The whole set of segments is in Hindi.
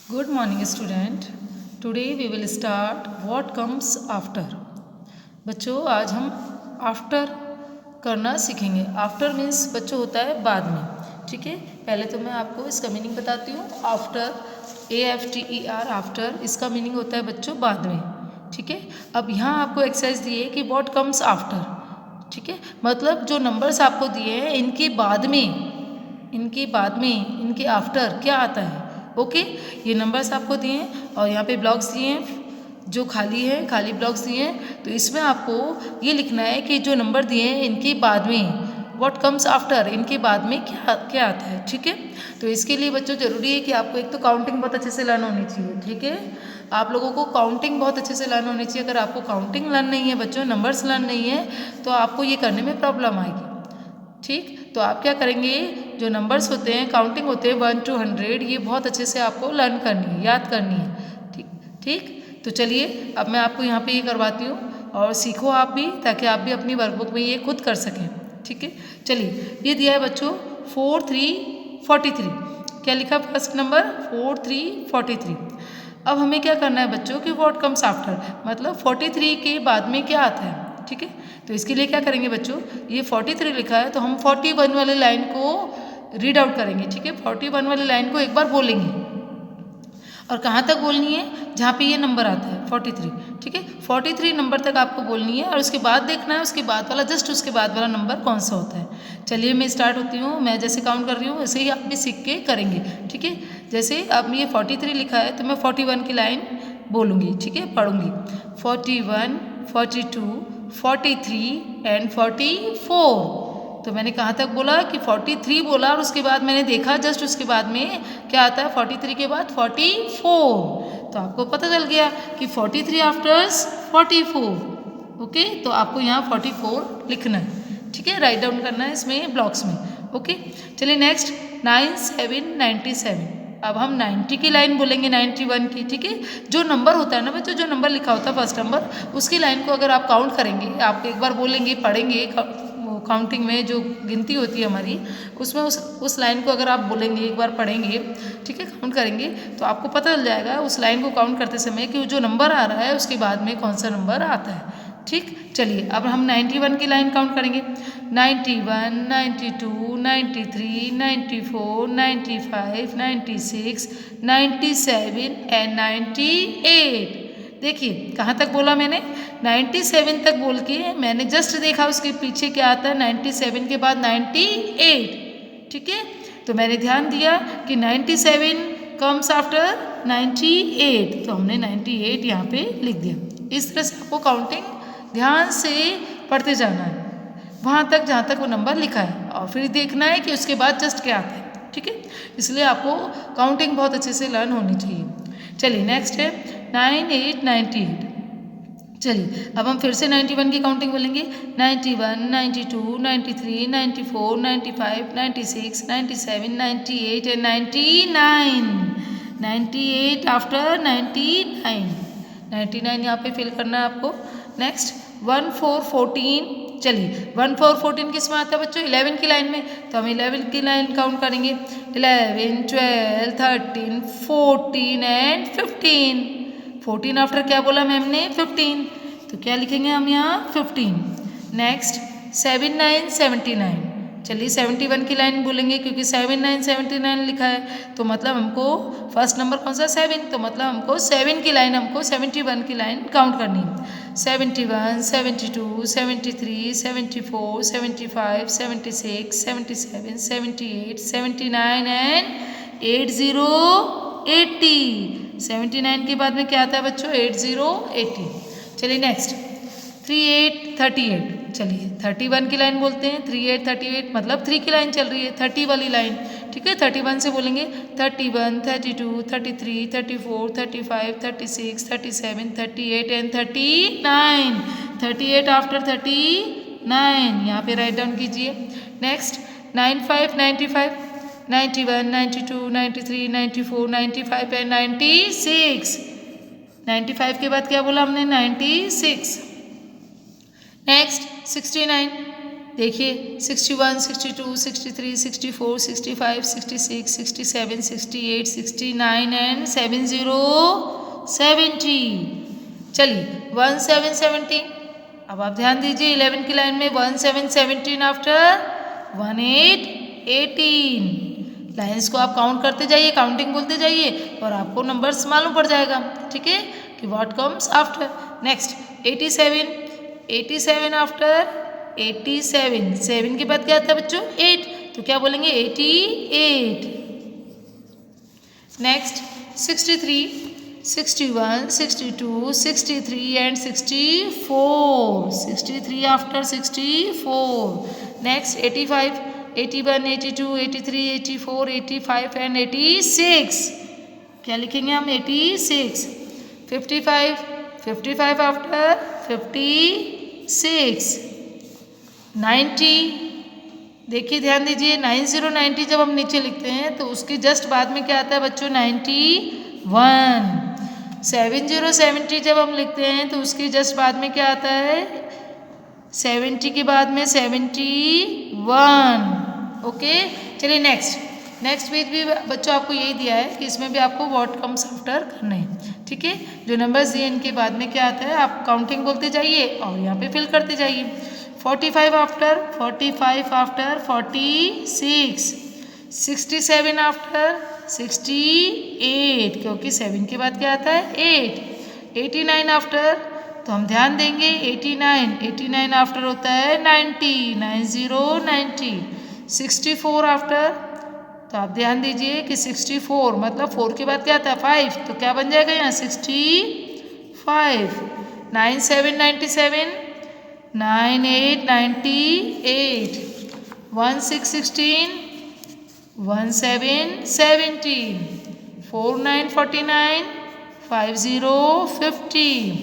Good morning student. Today we will start what comes after. बच्चों आज हम आफ्टर करना सीखेंगे. आफ्टर मीन्स बच्चों होता है बाद में. ठीक है, पहले तो मैं आपको इसका मीनिंग बताती हूँ. आफ्टर AFTER आफ्टर इसका मीनिंग होता है बच्चों बाद में. ठीक है, अब यहाँ आपको एक्सरसाइज दी है कि व्हाट कम्स आफ्टर. ठीक है, मतलब जो नंबर्स आपको दिए हैं इनके बाद में इनके आफ्टर क्या आता है. ओके, ये नंबर्स आपको दिए हैं और यहाँ पे ब्लॉक्स दिए हैं जो खाली ब्लॉक्स दिए हैं. तो इसमें आपको ये लिखना है कि जो नंबर दिए हैं इनके बाद में व्हाट कम्स आफ्टर, इनके बाद में क्या क्या आता है. ठीक है, तो इसके लिए बच्चों ज़रूरी है कि आपको एक तो काउंटिंग बहुत अच्छे से लर्न होनी चाहिए. ठीक है, आप लोगों को काउंटिंग बहुत अच्छे से लर्न होनी चाहिए. अगर आपको काउंटिंग लर्न नहीं है बच्चों, नंबर्स लर्न नहीं है, तो आपको ये करने में प्रॉब्लम आएगी. ठीक, तो आप क्या करेंगे, जो नंबर्स होते हैं काउंटिंग होते हैं 1 to 100, ये बहुत अच्छे से आपको लर्न करनी है, याद करनी है. ठीक ठीक, तो चलिए अब मैं आपको यहाँ पे ये करवाती हूँ और सीखो आप भी, ताकि आप भी अपनी वर्कबुक में ये खुद कर सकें. ठीक है, चलिए ये दिया है बच्चों 4 3 43. क्या लिखा फर्स्ट नंबर 4 3 43. अब हमें क्या करना है बच्चों कि व्हाट कम्स आफ्टर, मतलब 43 के बाद में क्या आता है. ठीक है, तो इसके लिए क्या करेंगे बच्चों, ये 43 लिखा है तो हम 41 वाली लाइन को रीड आउट करेंगे. ठीक है, 41 वाली लाइन को एक बार बोलेंगे और कहाँ तक बोलनी है, जहाँ पे ये नंबर आता है 43. ठीक है, 43 नंबर तक आपको बोलनी है और उसके बाद देखना है उसके बाद वाला, जस्ट उसके बाद वाला नंबर कौन सा होता है. चलिए मैं स्टार्ट होती हूँ, मैं जैसे काउंट कर रही हूँ वैसे ही आप भी सीख के करेंगे. ठीक है, जैसे अब ये 43 लिखा है तो मैं 41 की लाइन बोलूँगी. ठीक है, पढ़ूँगी 41 42 43 एंड 44. तो मैंने कहाँ तक बोला कि 43 बोला और उसके बाद मैंने देखा जस्ट उसके बाद में क्या आता है 43 के बाद 44. तो आपको पता चल गया कि 43 आफ्टर्स 44. ओके, तो आपको यहाँ 44 लिखना है. ठीक है, राइट डाउन करना है इसमें ब्लॉक्स में. ओके, चलिए नेक्स्ट 9 7 97. अब हम 90 की लाइन बोलेंगे 91 की. ठीक है, जो नंबर होता है ना बच्चों, जो नंबर लिखा होता है फर्स्ट नंबर, उसकी लाइन को अगर आप काउंट करेंगे, आप एक बार बोलेंगे पढ़ेंगे, काउंटिंग में जो गिनती होती है हमारी, उसमें उस लाइन को अगर आप बोलेंगे एक बार पढ़ेंगे, ठीक है, काउंट करेंगे, तो आपको पता चल जाएगा उस लाइन को काउंट करते समय कि जो नंबर आ रहा है उसके बाद में कौन सा नंबर आता है. ठीक, चलिए अब हम 91 की लाइन काउंट करेंगे. 91 92 93 94 95 96 97 एंड 98. देखिए कहाँ तक बोला मैंने, 97 तक बोल के मैंने जस्ट देखा उसके पीछे क्या आता है 97 के बाद 98. ठीक है, तो मैंने ध्यान दिया कि 97 कम्स आफ्टर 98, तो हमने 98 यहाँ पे लिख दिया. इस तरह से आपको काउंटिंग ध्यान से पढ़ते जाना है वहाँ तक जहाँ तक वो नंबर लिखा है, और फिर देखना है कि उसके बाद जस्ट क्या आता है. ठीक है, इसलिए आपको काउंटिंग बहुत अच्छे से लर्न होनी चाहिए. चलिए नेक्स्ट है 9898. चलिए अब हम फिर से 91 की काउंटिंग बोलेंगे. 91 92 93 94 95 96 97 98 एंड 99. 98 आफ्टर 99. 99 यहाँ पे फिल करना है आपको. नेक्स्ट 1414. चलिए 1414 किस में आता है बच्चों, 11 की लाइन में, तो हम 11 की लाइन काउंट करेंगे. 11 12 13 14 एंड 15. 14 आफ्टर क्या बोला मैम ने 15, तो क्या लिखेंगे हम यहाँ 15. नेक्स्ट 7979. चलिए 71 की लाइन बोलेंगे क्योंकि 7979 लिखा है, तो मतलब हमको फर्स्ट नंबर कौन सा 7, तो मतलब हमको 7 की लाइन, हमको 71 की लाइन काउंट करनी है. 71 72 73 74 75 76 77 78 79 एंड 80 80. 79 के बाद में क्या आता है बच्चों 80 80. चलिए नेक्स्ट 38 38. चलिए 31 की लाइन बोलते हैं. 38 38 मतलब 3 की लाइन चल रही है, 30 वाली लाइन. ठीक है, 31 से बोलेंगे 31 32 33 34 35 36 37 38 एंड 39. 38 आफ्टर 39 यहाँ पे राइट डाउन कीजिए. Next 95 95 91 92 93 94 95 and 96. 95 के बाद क्या बोला हमने 96. नेक्स्ट 69 देखिए 61, 62, 63, 64, 65, 66, 67, 68, 69 एंड 70 चलिए 1717। अब आप ध्यान दीजिए 11 की लाइन में 1717 आफ्टर 1818 लाइन्स को आप काउंट करते जाइए, काउंटिंग बोलते जाइए और आपको नंबर्स मालूम पड़ जाएगा, ठीक है, कि what comes after. Next 87 after 87, 7 के बाद क्या आता है बच्चों 8, तो क्या बोलेंगे 88। Next 63, 61, 62, 63 and 64, 63 after 64। Next 85, 81, 82, 83, 84, 85 and 86, क्या लिखेंगे हम 86। 55 आफ्टर 56। 90, देखिए ध्यान दीजिए 90 जब हम नीचे लिखते हैं तो उसके जस्ट बाद में क्या आता है बच्चों 91। 70 जब हम लिखते हैं तो उसके जस्ट बाद में क्या आता है 70 के बाद में 71। ओके, चलिए नेक्स्ट पेज भी बच्चों आपको यही दिया है कि इसमें भी आपको व्हाट कम्स आफ्टर करना है, ठीक है। जो नंबर्स दिए इनके बाद में क्या आता है आप काउंटिंग बोलते जाइए और यहाँ पे फिल करते जाइए। 45 आफ्टर 46, 67 आफ्टर 68 क्योंकि 7 के बाद क्या आता है 8। 89 आफ्टर, तो हम ध्यान देंगे 89 आफ्टर होता है 90। 64 आफ्टर, तो आप ध्यान दीजिए कि 64 मतलब 4 के बाद क्या आता है 5, तो क्या बन जाएगा यहाँ 65। 97 97, 98 98, 16 16, 17 17, 49 49, 50 50,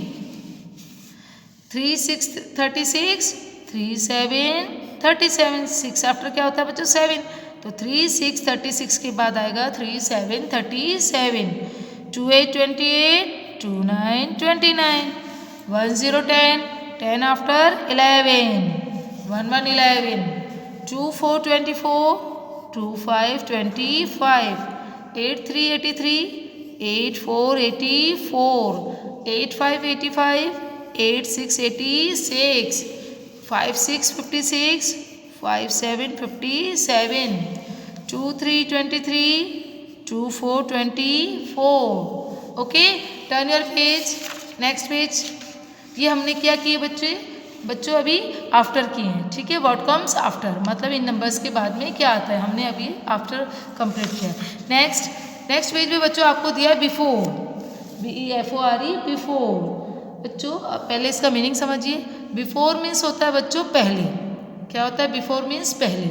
36 36, 37 37, 6 आफ्टर क्या होता है बच्चों 7, तो 3 6 36 के बाद आएगा 3 7 37। 28 28, 29 29, 10 10, 10 after 11, 11 11, 24 24, 25 25, 83 83, 84 84, 85 85, 86 86, 56 56, 57 57, 23 23, 24 24। Okay, turn your page, next page. ये हमने क्या किए बच्चों अभी आफ्टर किए हैं, ठीक है। व्हाट कम्स आफ्टर मतलब इन नंबर्स के बाद में क्या आता है, हमने अभी आफ्टर कंप्लीट किया। नेक्स्ट पेज में बच्चों आपको दिया है बिफोर, BEFORE बिफोर। बच्चों पहले इसका मीनिंग समझिए। बिफोर मीन्स होता है बच्चों पहले, क्या होता है बिफोर मीन्स पहले।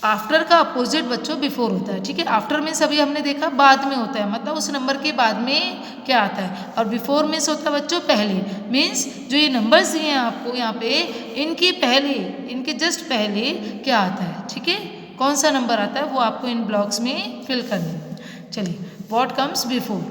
आफ्टर का अपोजिट बच्चों बिफोर होता है, ठीक है। आफ्टर मीन्स अभी हमने देखा बाद में होता है, मतलब उस नंबर के बाद में क्या आता है, और बिफोर मीन्स होता है बच्चों पहले। मीन्स जो ये नंबर्स दिए हैं आपको यहाँ पे, इनके जस्ट पहले क्या आता है, ठीक है। कौन सा नंबर आता है वो आपको इन ब्लॉक्स में फिल करना है। चलिए व्हाट कम्स बिफोर,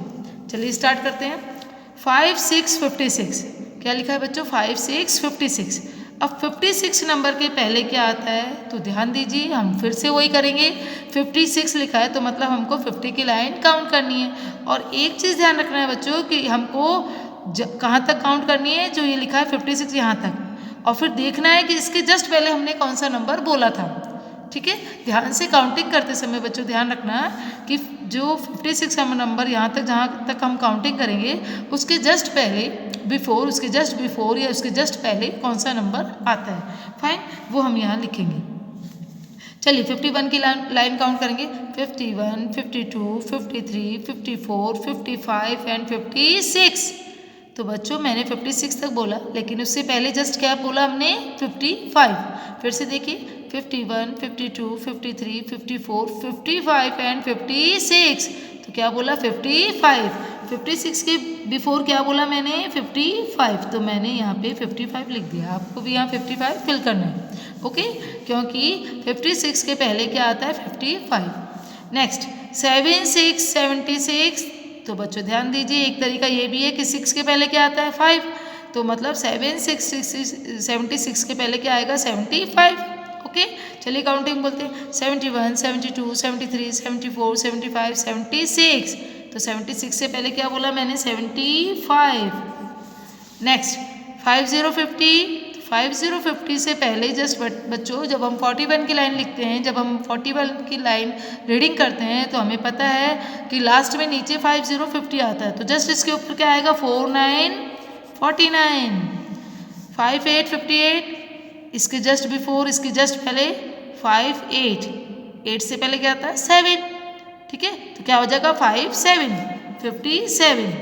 चलिए स्टार्ट करते हैं। 5 6 56, क्या लिखा है बच्चों 5 6 56। अब 56 नंबर के पहले क्या आता है, तो ध्यान दीजिए हम फिर से वही करेंगे। 56 लिखा है तो मतलब हमको 50 की लाइन काउंट करनी है। और एक चीज़ ध्यान रखना है बच्चों कि हमको कहाँ तक काउंट करनी है, जो ये लिखा है 56 यहाँ तक, और फिर देखना है कि इसके जस्ट पहले हमने कौन सा नंबर बोला था, ठीक है। ध्यान से काउंटिंग करते समय बच्चों ध्यान रखना कि जो 56 नंबर यहाँ तक जहाँ तक हम काउंटिंग करेंगे उसके जस्ट पहले बिफोर, उसके जस्ट बिफोर या उसके जस्ट पहले कौन सा नंबर आता है, फाइन, वो हम यहाँ लिखेंगे। चलिए 51 की लाइन काउंट करेंगे। 51 52 53 54 55 एंड 56। तो बच्चों मैंने 56 तक बोला, लेकिन उससे पहले जस्ट क्या बोला हमने 55। फिर से देखिए 51 52 53 54 55 एंड 56, तो क्या बोला 55। 56 के बिफोर क्या बोला मैंने 55, तो मैंने यहाँ पे 55 लिख दिया। आपको भी यहाँ 55 फिल करना है, ओके, क्योंकि 56 के पहले क्या आता है 55। नेक्स्ट 7 6 76, तो बच्चों ध्यान दीजिए एक तरीका ये भी है कि 6 के पहले क्या आता है 5, तो मतलब 76 के पहले क्या आएगा 75। ओके, चलिए काउंटिंग बोलते हैं 71, 72, 73, 74, 75, 76। तो 76 से पहले क्या बोला मैंने 75। नेक्स्ट 50 से पहले जस्ट बच्चों जब हम 41 की लाइन लिखते हैं, जब हम 41 की लाइन रीडिंग करते हैं तो हमें पता है कि लास्ट में नीचे 50 आता है, तो जस्ट इसके ऊपर क्या आएगा 49 49, 58 58, इसके जस्ट बिफोर, इसके जस्ट पहले 58, 8 से पहले क्या आता है 7। ठीक है, तो क्या हो जाएगा 57 57।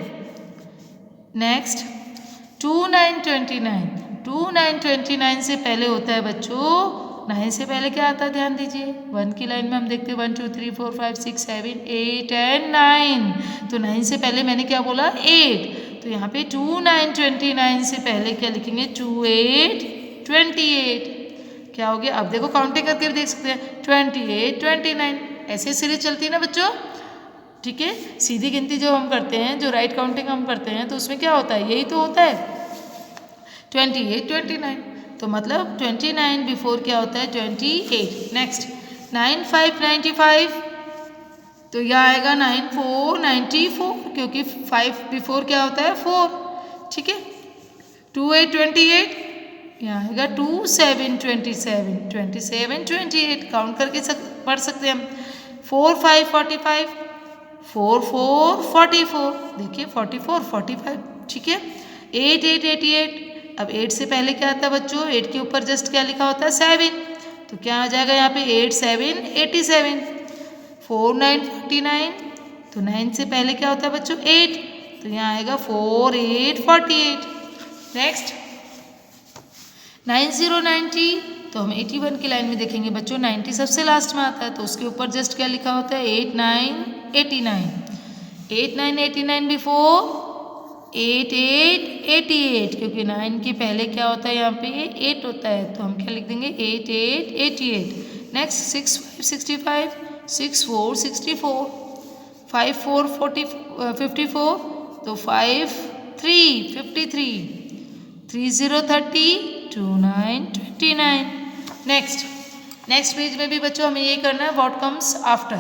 नेक्स्ट 29 से पहले होता है बच्चों 9 से पहले क्या आता है ध्यान दीजिए। 1 की लाइन में हम देखते हैं 1 2 3 4 5 6 7 8 एंड 9। तो 9 से पहले मैंने क्या बोला 8, तो यहाँ पे 29 से पहले क्या लिखेंगे 28 28। क्या हो गया, अब देखो काउंटिंग करके भी देख सकते हैं 28 29, ऐसे सीरीज चलती है ना बच्चों। ठीक है, सीधी गिनती जो हम करते हैं, जो राइट काउंटिंग हम करते हैं, तो उसमें क्या होता है, यही तो होता है 28 29। तो मतलब 29 बिफोर क्या होता है 28। नेक्स्ट 95 95, तो यह आएगा 94 94, क्योंकि 5 बिफोर क्या होता है 4। ठीक है, 28 28, यहाँ आएगा 27 27 27 28, काउंट करके पढ़ सकते हैं हम। 4 5 45, 4 4 44, देखिए 44 45। ठीक है, 8 8 88, अब 8 से पहले क्या आता है बच्चों, 8 के ऊपर जस्ट क्या लिखा होता है 7, तो क्या आ जाएगा यहाँ पे 8 7 87। 4 9 49, तो 9 से पहले क्या होता है बच्चों 8, तो यहाँ आएगा 4 8 48। नेक्स्ट 90 90, तो हम 81 की लाइन में देखेंगे बच्चों 90 सबसे लास्ट में आता है, तो उसके ऊपर जस्ट क्या लिखा होता है 8 9 89। 8 9 89 बिफोर 8 8 88, क्योंकि 9 के पहले क्या होता है यहाँ पे 8 होता है, तो हम क्या लिख देंगे 8 8 88। नेक्स्ट 6 5 65, 6 4 64, 5 4 54, तो 5 3 53, 3 0 30, 2 9 29। नेक्स्ट पेज में भी बच्चों हमें ये करना है what comes after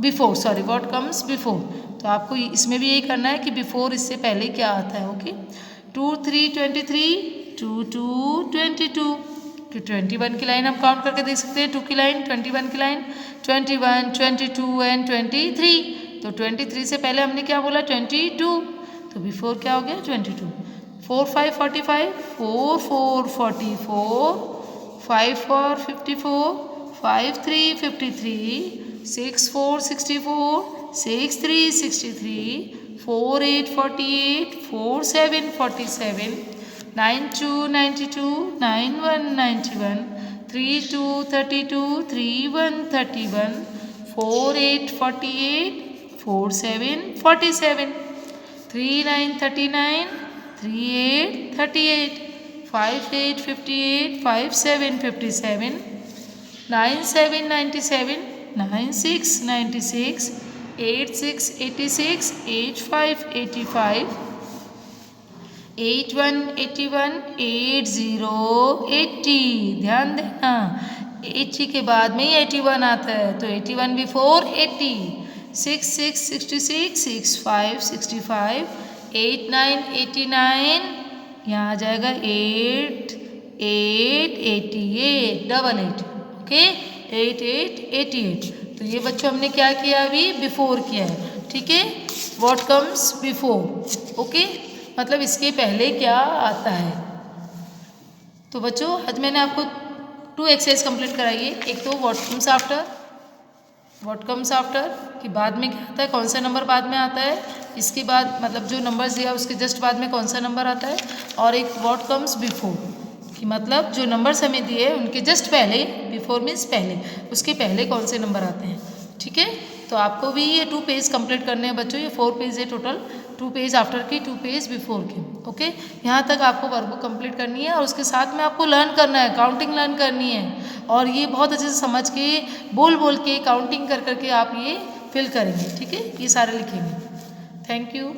before, sorry what comes before, तो आपको इसमें भी यही करना है कि बिफोर इससे पहले क्या आता है। ओके, 2 3 23, 2 2 22, तो 21 की लाइन हम काउंट करके देख सकते हैं, 2 की लाइन 21 की लाइन 21 22 एंड 23, तो 23 से पहले हमने क्या बोला 22, तो बिफोर क्या हो गया 22। 4 5 45, 4 4 44, 5 4 54, 5 3 53, 6 4 64, 6 3 63, 4 8 48, 4 7 47, 9 2 92, 9 1 91, 3 2 32, 3 1 31, 4 8 48, 4 7 47, 3 9 39, 3 8 38, 5 8 58, 5 7 57, 9 7 97, 9 6 96, 8 6 86, 8 5 85, 8 1 81, 8 0 80। ध्यान देना 80 के बाद में ही 81 आता है, तो 81 बिफोर 80। 6 6 66, 6 5 65, 8 9 89, यहाँ आ जाएगा 8 8 88 डबल 8। ओके, 8 8 88। तो ये बच्चों हमने क्या किया अभी बिफोर किया है। ठीक है, व्हाट कम्स बिफोर। ओके, मतलब इसके पहले क्या आता है। तो बच्चों आज मैंने आपको 2 एक्सरसाइज कंप्लीट कराई है। एक तो व्हाट कम्स आफ्टर कि बाद में क्या आता है, कौन सा नंबर बाद में आता है, इसके बाद मतलब जो नंबर्स दिया उसके जस्ट बाद में कौन सा नंबर आता है, और एक व्हाट कम्स बिफोर कि मतलब जो नंबर्स हमें दिए उनके जस्ट पहले, बिफोर मीन्स पहले, उसके पहले कौन से नंबर आते हैं। ठीक है, तो आपको भी ये 2 पेज कंप्लीट करने हैं बच्चों, ये 4 पेज है टोटल, 2 पेज आफ्टर की 2 पेज बिफोर की। ओके, यहाँ तक आपको वर्कबुक कंप्लीट करनी है और उसके साथ में आपको लर्न करना है, काउंटिंग लर्न करनी है, और ये बहुत अच्छे से समझ के बोल के काउंटिंग कर करके आप ये फिल करेंगे। ठीक है, ये सारे लिखेंगे। Thank you.